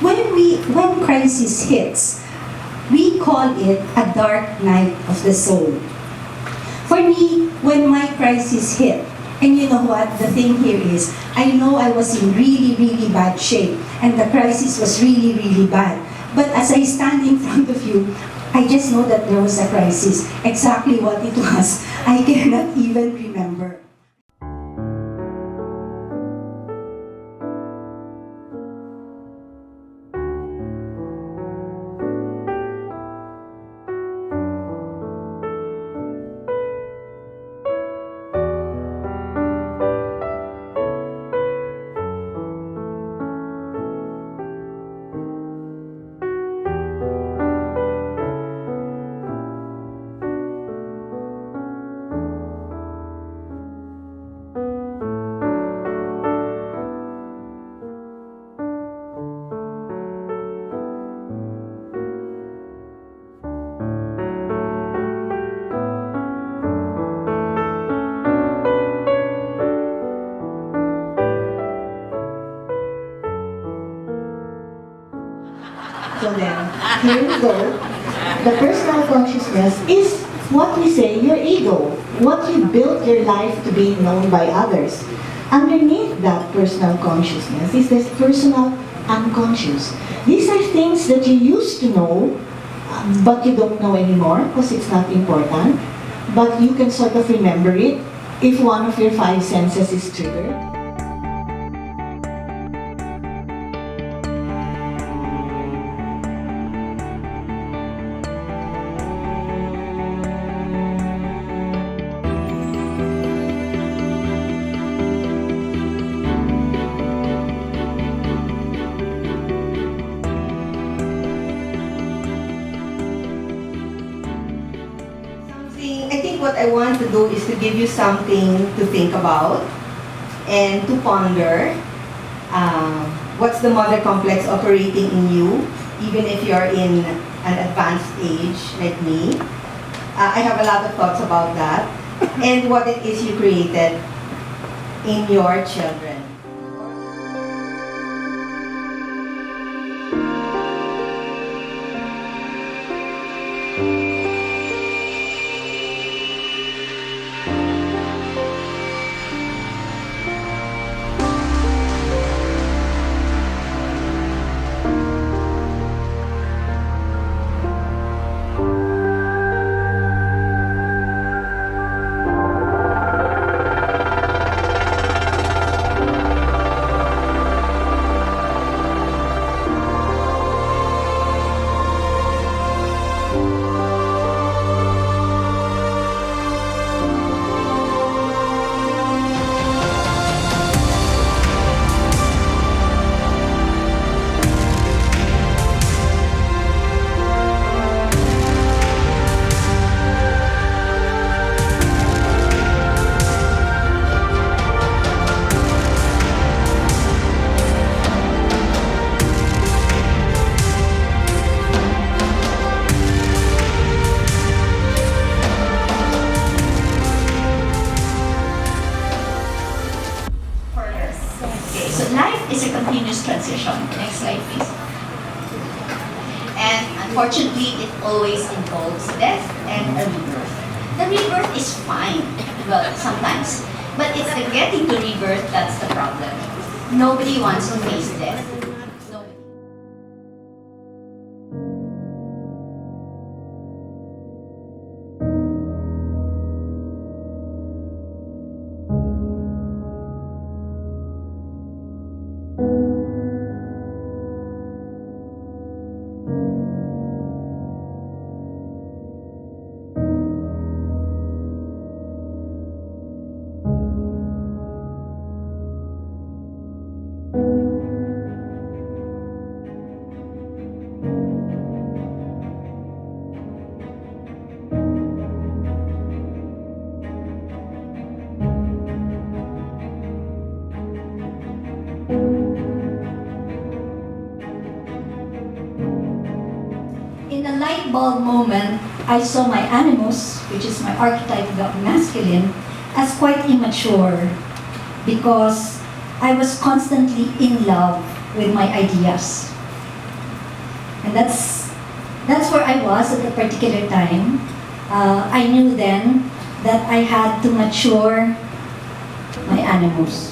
when crisis hits, we call it a dark night of the soul. For me, when my crisis hit, and you know what, the thing here is, I know I was in really, really bad shape, and the crisis was really, really bad. But as I stand in front of you, I just know that there was a crisis. Exactly what it was, I cannot even remember. So then, here we go. The personal consciousness is what we say your ego, what you built your life to be known by others. Underneath that personal consciousness is this personal unconscious. These are things that you used to know, but you don't know anymore because it's not important. But you can sort of remember it if one of your five senses is triggered. I think what I want to do is to give you something to think about and to ponder. What's the mother complex operating in you, even if you're in an advanced age like me? I have a lot of thoughts about that, and what it is you created in your children. Is a continuous transition. Next slide, please. And unfortunately, it always involves death and a rebirth. The rebirth is fine, well, sometimes. But it's the getting to rebirth that's the problem. Nobody wants to face death. Nobody. In a light bulb moment, I saw my animus, which is my archetype of masculine, as quite immature because I was constantly in love with my ideas. And that's where I was at a particular time. I knew then that I had to mature my animals.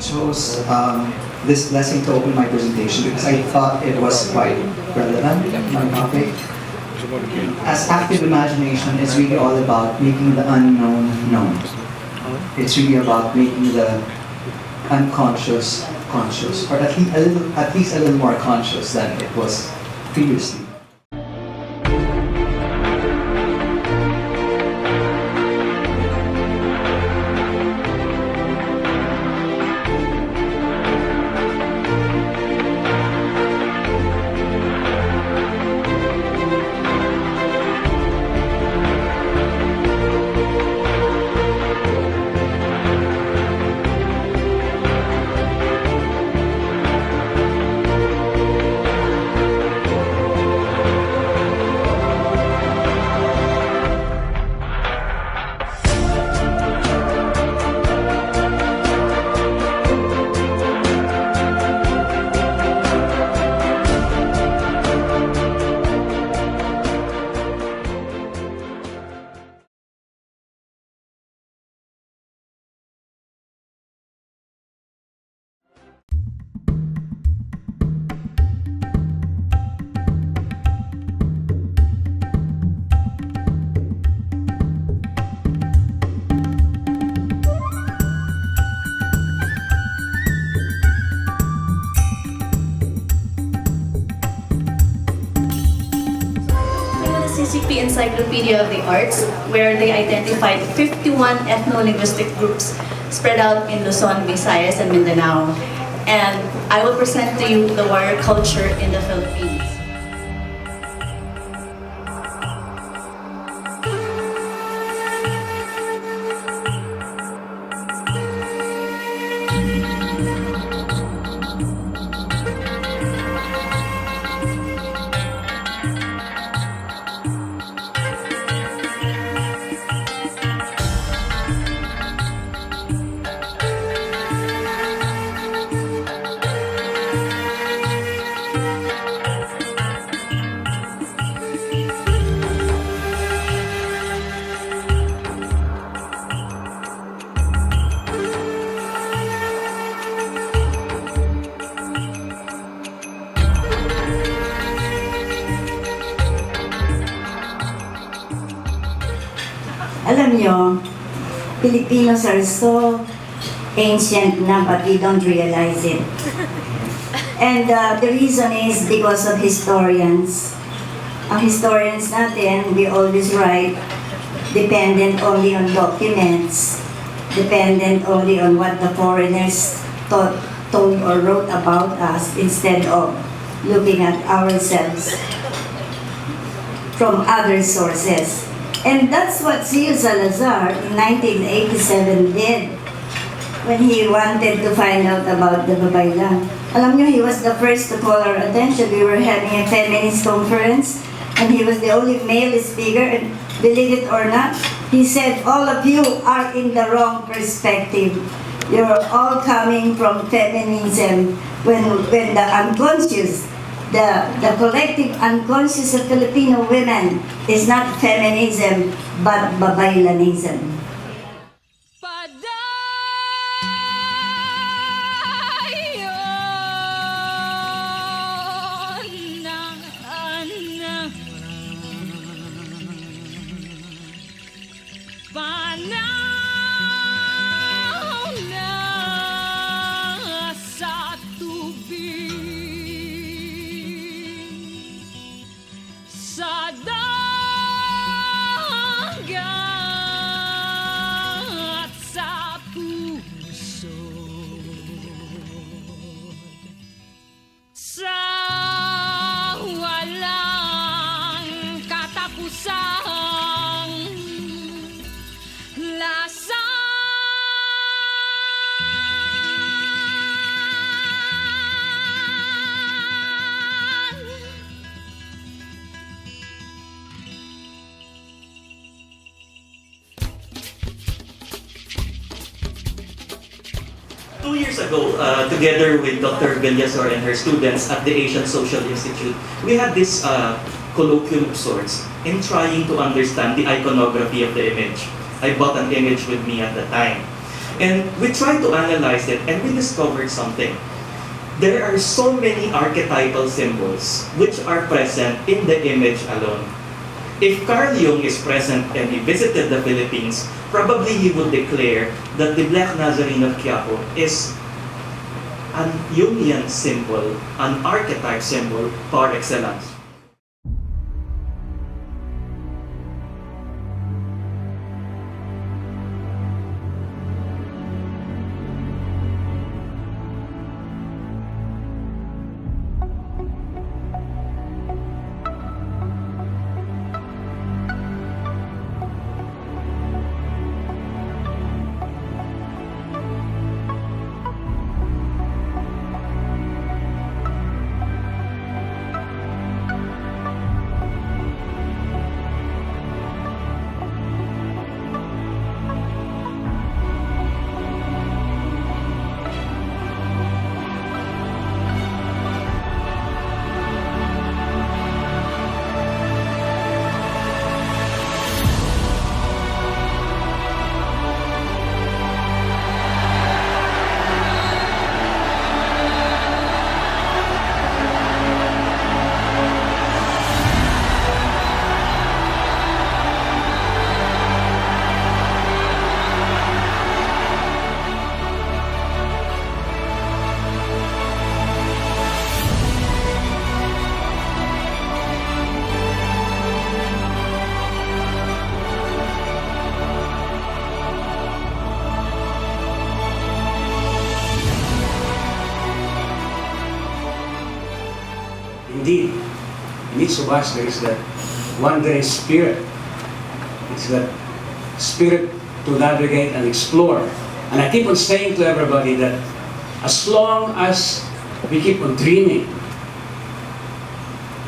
chose this blessing to open my presentation because I thought it was quite relevant to my topic. As active imagination is really all about making the unknown known. It's really about making the unconscious conscious, or at least a little more conscious than it was previously. CCP Encyclopedia of the Arts, where they identified 51 ethno-linguistic groups spread out in Luzon, Visayas, and Mindanao. And I will present to you the warrior culture in the Philippines. Alam nyo, Filipinos are so ancient na but we don't realize it. And the reason is because of historians. Ang historians natin, we always write dependent only on documents, dependent only on what the foreigners told or wrote about us instead of looking at ourselves from other sources. And that's what C.U. Salazar in 1987 did when he wanted to find out about the babaylan. Alam nyo, he was the first to call our attention. We were having a feminist conference and he was the only male speaker, and believe it or not, he said, all of you are in the wrong perspective. You're all coming from feminism when the unconscious the collective unconscious of Filipino women is not feminism, but babaylanism. Years ago, together with Dr. Villasor and her students at the Asian Social Institute, we had this colloquium of sorts in trying to understand the iconography of the image. I bought an image with me at the time. And we tried to analyze it and we discovered something. There are so many archetypal symbols which are present in the image alone. If Carl Jung is present and he visited the Philippines, probably he would declare that the Black Nazarene of Quiapo is an Jungian symbol, an archetype symbol par excellence. Indeed, in each of us there is that wandering spirit. It's that spirit to navigate and explore. And I keep on saying to everybody that as long as we keep on dreaming,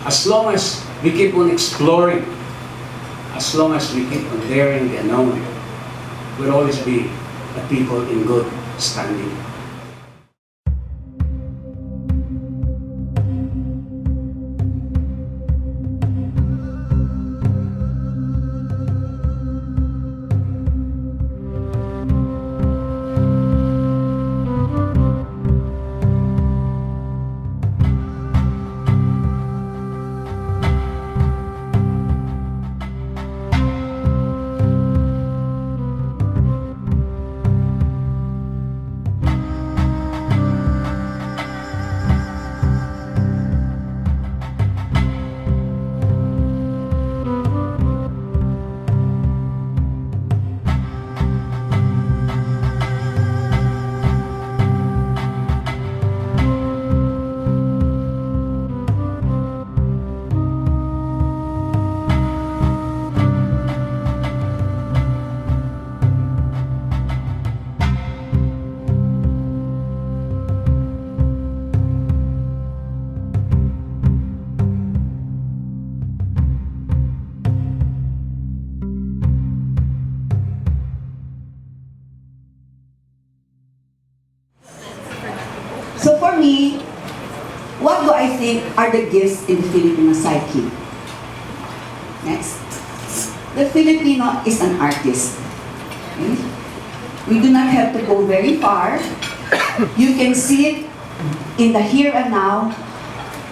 as long as we keep on exploring, as long as we keep on daring the unknown, we'll always be a people in good standing. think, are the gifts in the Filipino psyche. Next. The Filipino is an artist. Okay? We do not have to go very far. You can see it in the here and now.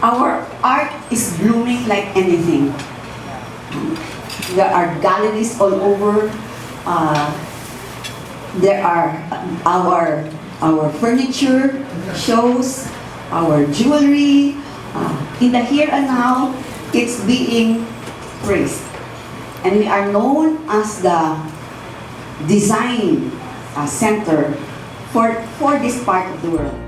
Our art is blooming like anything. There are galleries all over. There are our furniture shows, our jewelry. In the here and now, it's being praised. And we are known as the design center for this part of the world.